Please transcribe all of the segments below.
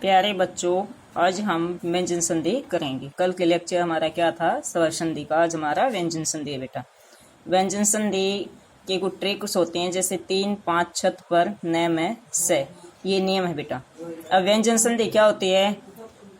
प्यारे बच्चों, आज हम व्यंजन संधि करेंगे। कल के लेक्चर हमारा क्या था? स्वर संधि का। आज हमारा व्यंजन संधि है बेटा। व्यंजन संधि के कुछ ट्रिक्स होते हैं, जैसे 3, 5 छत पर न में से, ये नियम है बेटा। अब व्यंजन संधि क्या होती है?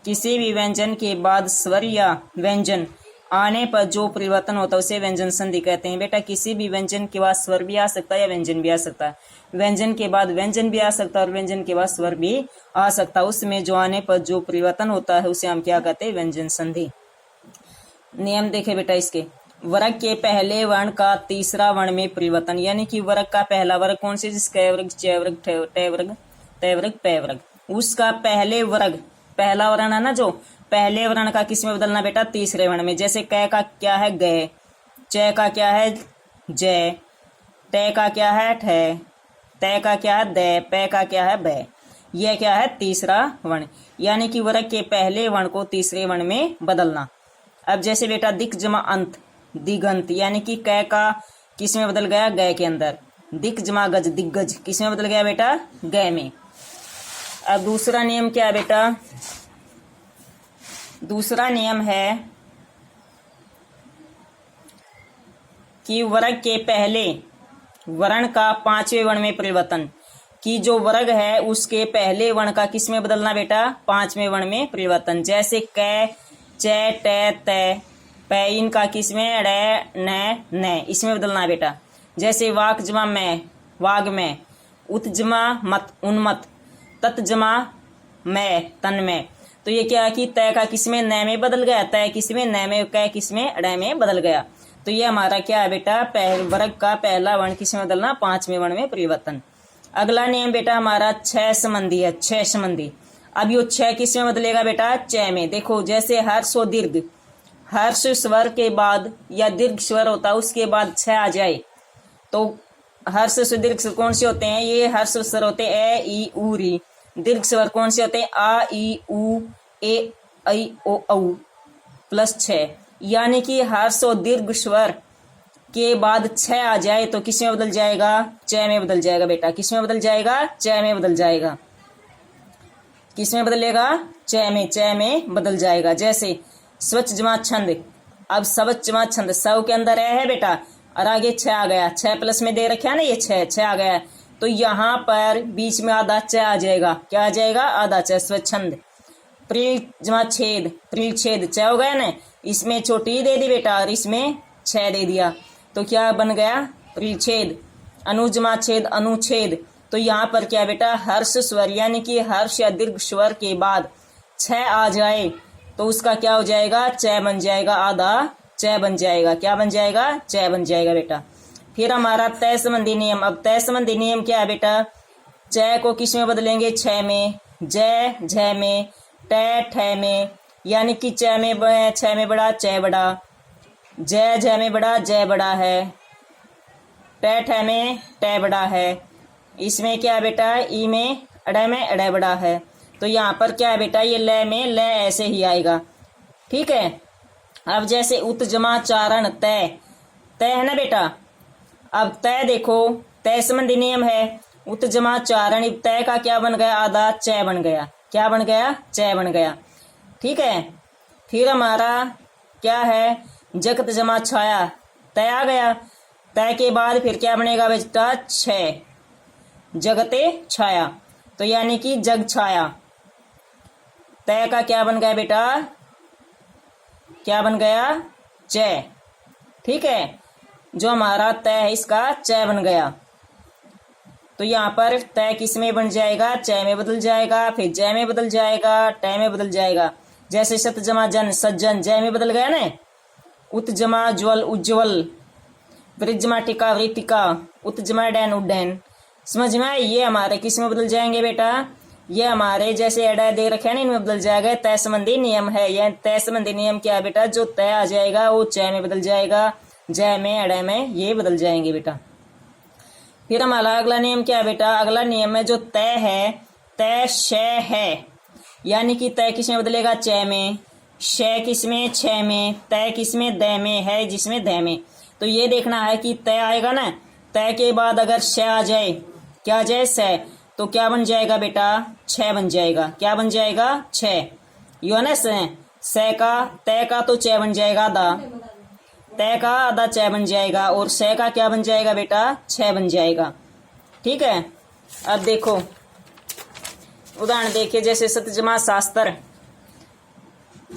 किसी भी व्यंजन के बाद स्वर या व्यंजन आने पर जो परिवर्तन होता है उसे व्यंजन संधि कहते हैं बेटा। किसी भी व्यंजन के बाद स्वर भी आ सकता है या व्यंजन भी आ सकता है। व्यंजन के बाद व्यंजन भी आ सकता है और व्यंजन के बाद स्वर भी आ सकता है। उसमें जो आने पर जो परिवर्तन होता है उसे हम क्या कहते हैं? व्यंजन संधि। नियम देखे बेटा इसके। वर्ग के पहले वर्ण का तीसरा वर्ण में परिवर्तन, यानी कि वर्ग का पहला वर्ग कौन से? जिसका वर्ग च वर्ग, ट वर्ग, त वर्ग, प वर्ग, उसका पहले वर्ग, पहला वर्ण है ना, जो पहले वर्ण का किस में बदलना बेटा? तीसरे वर्ण में। जैसे क का क्या है? ग, च का क्या है? ज, ट का क्या है? ठ, त का क्या है? द, प का क्या है? ब। यह क्या है? तीसरा वर्ण, यानी कि वर्ग के पहले वर्ण को तीसरे वर्ण में बदलना। अब जैसे बेटा दिक जमा अंत, दिगंत, यानी कि क का किस में बदल गया? ग के अंदर। दिक जमा गज, दिग्गज, किस में बदल गया बेटा? ग में। अब दूसरा नियम क्या है बेटा? दूसरा नियम है कि वर्ग के पहले वर्ण का पांचवें वर्ण में परिवर्तन, कि जो वर्ग है उसके पहले वर्ण का किस में बदलना बेटा? पांचवें वर्ण में परिवर्तन। जैसे क, च, ट, त, प, इनका किस में? ड़, न, न, इसमें बदलना बेटा। जैसे वाक जमा में, वाग में, उत जमा मत, उन्मत, तत् जमा में, तन में। तो ये क्या है कि त का किस में? न में बदल गया, त किस में? न में, क किस में? ड़ में बदल गया। तो ये हमारा क्या है बेटा? वर्ग का पहला वर्ण किस में बदलना? पांचवें वर्ण में परिवर्तन। अगला नियम बेटा हमारा छह संबंधी है, छह संबंधी। अब यो छह किस में बदलेगा बेटा? च में। देखो जैसे हर्ष और दीर्घ, हर्ष स्वर के बाद या दीर्घ स्वर होता है उसके बाद छ आ जाए तो हर्ष से दीर्घ स्वर कौन से होते हैं? ये हर्ष स्वर होते हैं ए, ई, उ, री। दीर्घ स्वर कौन से होते हैं? आ, ई, उ, ए, ऐ, ओ, औ प्लस छ। यानी कि हर्ष और दीर्घ स्वर के बाद छ आ जाए तो किस में बदल जाएगा? च में बदल जाएगा बेटा। किस में बदल जाएगा? च में बदल जाएगा। किस में बदलेगा? च में, च में बदल जाएगा। जैसे स्वच्छ जमा छंद, अब स्वच्छ जमा छंद, सव के अंदर है बेटा और आगे छ आ गया, छ प्लस में दे रखा है ना, ये छ आ गया, तो यहाँ पर बीच में आधा च आ जाएगा। क्या आ जाएगा? आधा च, स्वच्छंद। प्रील जमा छेद, प्रील छेद, च हो गया ना, इसमें छोटी दे दी बेटा और इसमें छ दे दिया, तो क्या बन गया? प्रील छेद। अनुजमा छेद, अनुच्छेद, तो यहाँ पर क्या बेटा? हर्ष स्वर, यानी कि हर्ष या दीर्घ स्वर के बाद छ आ जाए तो उसका क्या हो जाएगा? च बन जाएगा, आधा च बन जाएगा। क्या बन जाएगा? च बन जाएगा बेटा। फिर हमारा तय संबंधी नियम। अब तय संबंधी नियम क्या है बेटा? च को किस में बदलेंगे? छ में, ज, झ में, ट, ठ में, यानी कि च में, छ में बड़ा, च बड़ा, ज, झ में बड़ा, ज बड़ा है, ट, ठ में ट बड़ा है। इसमें क्या है बेटा? ई में, अड़ में अड़ बड़ा है। तो यहाँ पर क्या है बेटा? ये ल में ल ऐसे ही आएगा। ठीक है। अब जैसे उत जमा चारण, तय, तय है ना बेटा। अब तय देखो, तय संबंधी नियम है। उत जमा चारण, तय का क्या बन गया? आधा च बन गया। क्या बन गया? च बन गया। ठीक है। फिर हमारा क्या है? जगत जमा छाया, तय आ गया। तय के बाद फिर क्या बनेगा बेटा? छ, जगते छाया, तो यानी कि जग छाया। तय का क्या बन गया बेटा? क्या बन गया? च। ठीक है। जो हमारा तय है इसका च बन गया, तो यहाँ पर तय किस में बन जाएगा? च में बदल जाएगा, फिर ज में बदल जाएगा, ट में बदल जाएगा। जैसे सत जमा जन, सज्जन, ज में बदल गया ना। उत जमा ज्वल, उज्ज्वल, वृज जमा टिका, वृतिका, उत जमा डैन, उड्डैन। समझ में आए? ये हमारे किस में बदल जाएंगे बेटा? ये हमारे जैसे एडा दे रखे हैं ना, इनमें बदल जाएगा। तय संबंधी नियम है। यह तय संबंधी नियम क्या है बेटा? जो तय आ जाएगा वो च में बदल जाएगा, ज में, अड़ में, ये बदल जाएंगे बेटा। फिर हमारा अगला नियम क्या है बेटा? अगला नियम है जो तय है, तय श है, यानी कि तय किस में बदलेगा? च में, श किस में? छ में, तय किस में? द में है, जिसमें द में। तो ये देखना है कि तय आएगा ना, तय के बाद अगर श आ जाए, क्या आ जाए? स, तो क्या बन जाएगा बेटा, 6 बन जाएगा। क्या बन जाएगा, 6। यो है ना से का तय का तो 6 बन जाएगा आधा, तय का आधा 6 बन जाएगा, और से का क्या बन जाएगा बेटा, 6 बन जाएगा। ठीक है। अब देखो उदाहरण देखिए, जैसे सतजमा शास्त्र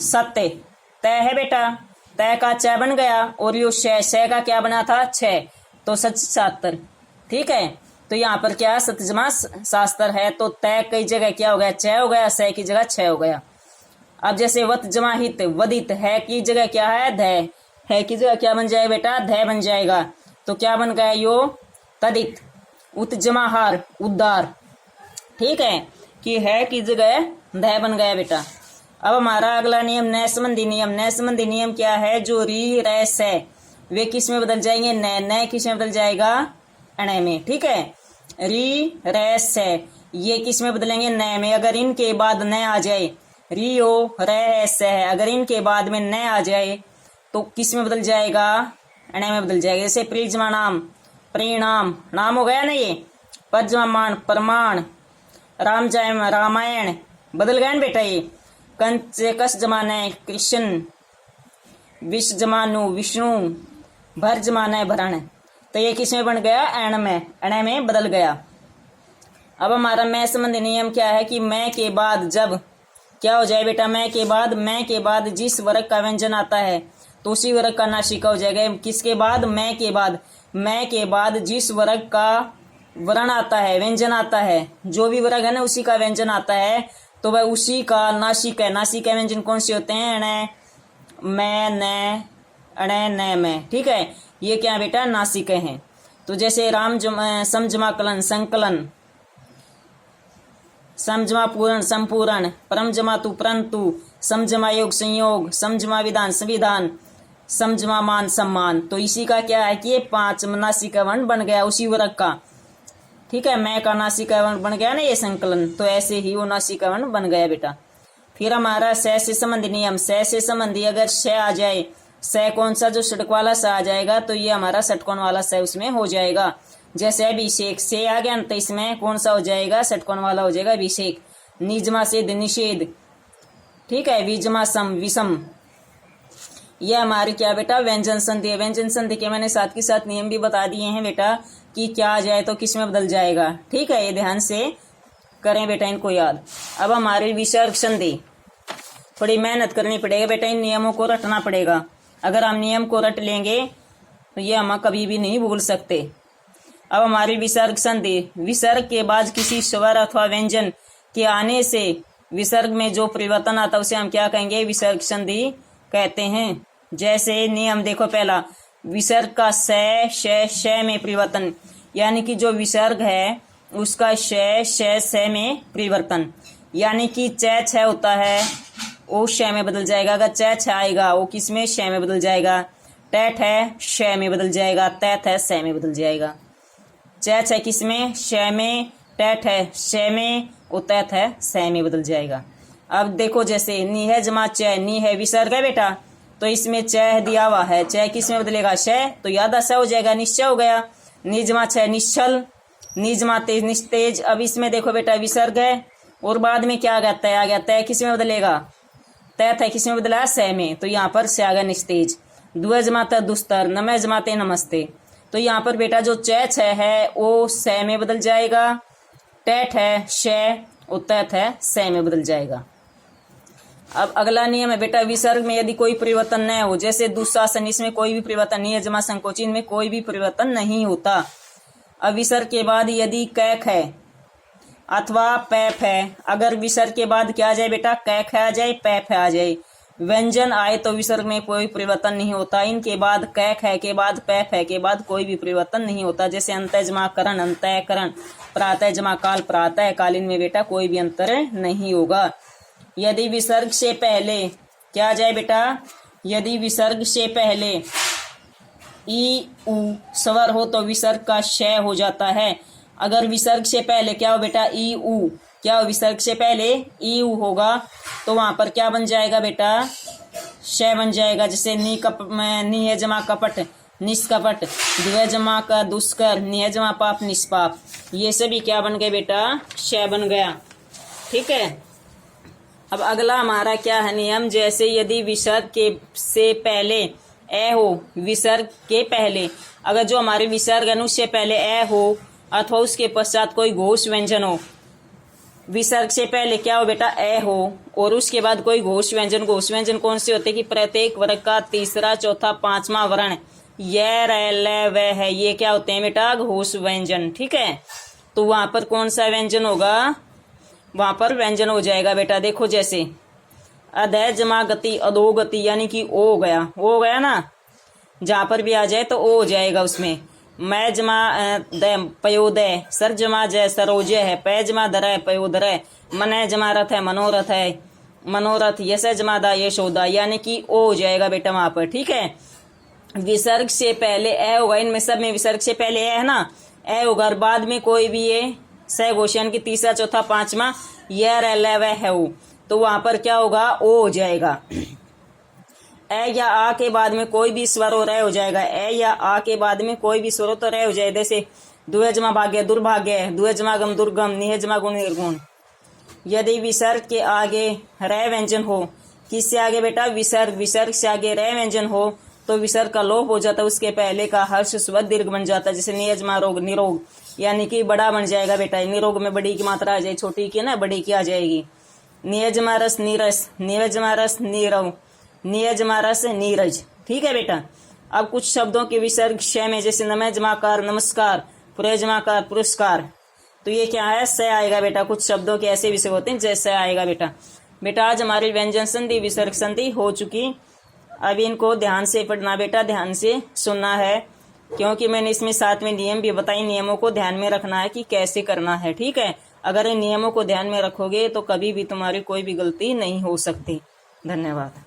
सत्य तय है बेटा, तय का 6 बन गया, और यो शय का क्या बना था, 6, तो सच शास्त्र। ठीक है। तो यहाँ पर क्या सतजमा शास्त्र है, तो तय कई जगह क्या हो गया, 6 हो गया, सह की जगह 6 हो गया। अब जैसे वत जमा हित वदित है की जगह क्या है, धय है की जगह क्या बन जाएगा बेटा, धय बन जाएगा। तो क्या बन गया यो तदित। उत जमा हार उद्धार। ठीक है, कि है की जगह धय बन गया बेटा। अब हमारा अगला नियम नए संबंधी नियम। नए संबंधी नियम क्या है, जो री रे से वे किस में बदल जाएंगे, नए किस में बदल जाएगा, अणे में। ठीक है, री रे से ये किस में बदलेंगे, नए में। अगर इनके बाद नए आ जाए, रियो रे से है, अगर इनके बाद में नए आ जाए तो किस में बदल जाएगा, अणे में बदल जाएगा। जैसे प्रिजमा नाम परिणाम, नाम हो गया ना ये, पजमान प्रमाण, राम जय रामायण, बदल गया ना बेटा ये। कंच कस जमाने कृष्ण, विष जमानु विष्णु, भर जमाने भरण, तो ये किस में बन गया, एण में, अणे में बदल गया। अब हमारा मैं संबंधी नियम क्या है कि मैं के बाद जब क्या हो जाए बेटा, मैं के बाद जिस वर्ग का व्यंजन आता है तो उसी वर्ग का नासिका हो जाएगा। किसके बाद, मैं के बाद जिस वर्ग का वर्ण आता है, व्यंजन आता है, जो भी वर्ग है ना उसी का व्यंजन आता है, तो वह उसी का नासिक है। नासिक के व्यंजन कौन से होते हैं, अणे मैं न अणे न में। ठीक है, ये क्या बेटा, नासिक हैं। तो जैसे राम समजमाकलन संकलन, समजमा पूर्ण संपूर्ण, परम जमा तु परंतु, समजमा योग संयोग, समजमा विधान संविधान, समजमा मान सम्मान। तो इसी का क्या है कि ये 5 नासिका वर्ण बन गया उसी वर्ग का। ठीक है, मैं का नासिका वर्ण बन गया ना ये संकलन, तो ऐसे ही वो नासिका वर्ण बन गया बेटा। फिर हमारा से संबंधी नियम। से संबंधी अगर से आ जाए, से कौन सा, जो षटक वाला से आ जाएगा तो ये हमारा षटकोण वाला से उसमें हो जाएगा। जैसे अभिषेक से आ गया तो इसमें कौन सा हो जाएगा, षटकोण वाला हो जाएगा अभिषेक। निजमा से निषेध। ठीक है, विजमा सम विषम, ये हमारी क्या बेटा, व्यंजन संधि है। व्यंजन संधि के मैंने साथ के साथ नियम भी बता दिए हैं बेटा कि क्या आ जाए तो किस में बदल जाएगा। ठीक है, ये ध्यान से करें बेटा इनको याद। अब हमारी विसर्ग संधि, थोड़ी मेहनत करनी पड़ेगा बेटा, इन नियमों को रटना पड़ेगा। अगर हम नियम को रट लेंगे तो ये हम कभी भी नहीं भूल सकते। अब हमारी विसर्ग संधि, विसर्ग के बाद किसी स्वर अथवा व्यंजन के आने से विसर्ग में जो परिवर्तन आता है उसे हम क्या कहेंगे, विसर्ग संधि कहते हैं। जैसे नियम देखो, पहला विसर्ग का श में परिवर्तन, यानी कि जो विसर्ग है उसका श में परिवर्तन, यानी कि छ होता है वो श में बदल जाएगा। अगर छ आएगा वो किस में, श में बदल जाएगा। टैट है श में बदल जाएगा, तैत है स में बदल जाएगा। छ किस में, श में, टैट है श में, और तैत है स में बदल जाएगा। अब देखो जैसे नी है जमा च, नी है विसर्ग है बेटा, तो इसमें च दिया हुआ है, च किस में बदलेगा, श, तो याद स हो जाएगा, निश्चय हो गया। निजमा छ निश्चल, निजमा तेज निस्तेज। अब इसमें देखो बेटा विसर्ग है और बाद में क्या आ गया, तय आ गया, तय किस में बदलेगा, तय किस में बदला, स में, तो यहाँ पर से आ गया निस्तेज। दुआ जमाता दुस्तर, नमे जमाते नमस्ते, तो यहाँ पर बेटा जो छ है वो स में बदल जाएगा, टैट है श, और तैत है स में बदल जाएगा। अब अगला नियम है बेटा, विसर्ग में यदि कोई परिवर्तन न हो, जैसे दुशासन, इसमें कोई भी परिवर्तन नहीं है, जमा संकोचन में कोई भी परिवर्तन नहीं होता। अब विसर्ग के बाद यदि कैक है अथवा पैफ है, अगर विसर्ग के बाद क्या आ जाए बेटा, कैक आ जाए, पैफ आ जाए, व्यंजन आए तो विसर्ग में कोई परिवर्तन नहीं होता। इनके बाद कैक है के बाद पैफ है के बाद कोई भी परिवर्तन नहीं होता। जैसे अंतः जमा करण, अंतः करण, प्रातः जमा काल, प्रातः कालीन में बेटा कोई भी अंतर नहीं होगा। यदि विसर्ग से पहले क्या आ जाए बेटा, यदि विसर्ग से पहले ई उ स्वर हो तो विसर्ग का श हो जाता है। अगर विसर्ग से पहले क्या हो बेटा, ई उ, क्या हो, विसर्ग से पहले ई उ होगा तो वहां पर क्या बन जाएगा बेटा, श बन जाएगा। जैसे नी है जमा कपट निष्कपट, द्वे जमा का दुष्कर, नी है जमा पाप निष्पाप। ये सभी क्या बन गए बेटा, श बन गया। ठीक है, अब अगला हमारा क्या है नियम, जैसे यदि विसर्ग के से पहले ए हो, विसर्ग के पहले अगर जो हमारे विसर्ग है उससे पहले ए हो अथवा उसके पश्चात कोई घोष व्यंजन हो, विसर्ग से पहले क्या हो बेटा, ए हो और उसके बाद कोई घोष व्यंजन। घोष व्यंजन कौन से होते हैं कि प्रत्येक वर्ग का तीसरा चौथा पांचवा वर्ण य र ल व है, ये क्या होते हैं बेटा, घोष व्यंजन। ठीक है, तो वहां पर कौन सा व्यंजन होगा, वहां पर व्यंजन हो जाएगा बेटा, देखो जैसे अधय जमा गति अधोगति यानी कि ओ हो गया ना, जहां पर भी आ जाए तो ओ हो जाएगा उसमें। मैं जमा द पयोदय, सर जमा जय सरोजय है, पै जमा धरय पयोधरय, मन जमा रथ है मनोरथ है, मनोरथ, यश जमा दा यशोदा यानी कि ओ हो जाएगा बेटा वहां पर। ठीक है, विसर्ग से पहले ए होगा, इनमें सब में विसर्ग से पहले ए है ना, ए होगा और बाद में कोई भी ये स घोष यानी कि तीसरा चौथा पांचवा यह रह वह है वो, तो वहां पर क्या होगा, ओ हो जाएगा। ए या आ के बाद में कोई भी स्वर हो रह हो जाएगा, ए या आ के बाद में कोई भी स्वर हो तो रह हो जाएगा। जैसे दुहजमा भाग्य दुर्भाग्य, दुहजमा गम दुर्गम, निहजमा गुण निर्गुण। यदि विसर्ग के आगे रह व्यंजन हो, किससे आगे बेटा, विसर्ग से आगे रह व्यंजन हो तो विसर्ग का लोप हो जाता है, उसके पहले का हर्ष स्वर दीर्घ बन जाता है। जैसे नियजमा रोग निरोग यानी कि बड़ा बन जाएगा बेटा, निरोग में बड़ी की मात्रा आ जाएगी, छोटी की ना बड़ी की आ जाएगी। नियजमा रस नीरस, नियजमा रस नीरव, नियजमा रस नीरज। ठीक है बेटा, अब कुछ शब्दों के विसर्ग श में, जैसे नमजमाकार नमस्कार, पुरजमाकार पुरस्कार, तो ये क्या है, स आएगा बेटा। कुछ शब्दों के ऐसे विसर्ग होते हैं जैसे आएगा बेटा। बेटा आज हमारी व्यंजन संधि विसर्ग संधि हो चुकी, अब इनको ध्यान से पढ़ना बेटा, ध्यान से सुनना है, क्योंकि मैंने इसमें 7वें नियम भी बताई, नियमों को ध्यान में रखना है कि कैसे करना है। ठीक है, अगर इन नियमों को ध्यान में रखोगे तो कभी भी तुम्हारी कोई भी गलती नहीं हो सकती। धन्यवाद।